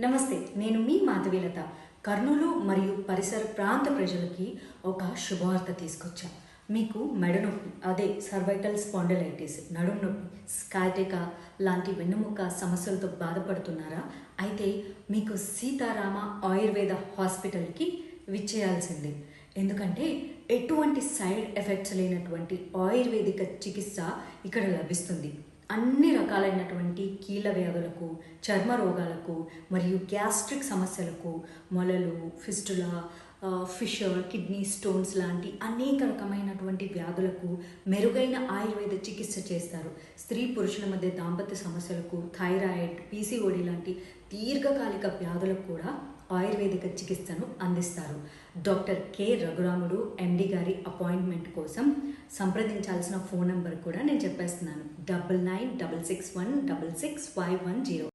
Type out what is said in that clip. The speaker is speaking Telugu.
నమస్తే, నేను మీ మాధవీలత. కర్నూలు మరియు పరిసర ప్రాంత ప్రజలకి ఒక శుభవార్త తీసుకొచ్చా. మీకు మెడ నొప్పి, అదే సర్వైకల్ స్పాండిలైటిస్, నడుము నొప్పి, స్కాటికా లాంటి వెన్నుముక్క సమస్యలతో బాధపడుతున్నారా? అయితే మీకు సీతారామ ఆయుర్వేద హాస్పిటల్కి విచ్చేయాల్సిందే. ఎందుకంటే ఎటువంటి సైడ్ ఎఫెక్ట్స్ లేనటువంటి ఆయుర్వేదిక చికిత్స ఇక్కడ లభిస్తుంది. అన్ని రకాలైనటువంటి కీళ్ళ వ్యాధులకు, చర్మ రోగాలకు మరియు గ్యాస్ట్రిక్ సమస్యలకు, మొలలు, ఫిస్టులా, ఫిషర్, కిడ్నీ స్టోన్స్ లాంటి అనేక రకమైనటువంటి వ్యాధులకు మెరుగైన ఆయుర్వేద చికిత్స చేస్తారు. స్త్రీ పురుషుల మధ్య దాంపత్య సమస్యలకు, థైరాయిడ్, పీసీఓడి లాంటి దీర్ఘకాలిక వ్యాధులకు కూడా ఆయుర్వేదిక చికిత్సను అందిస్తారు. డాక్టర్ కె రఘురాముడు ఎండి గారి అపాయింట్మెంట్ కోసం సంప్రదించాల్సిన ఫోన్ నెంబర్ కూడా నేను చెప్పేస్తున్నాను. 996661665510.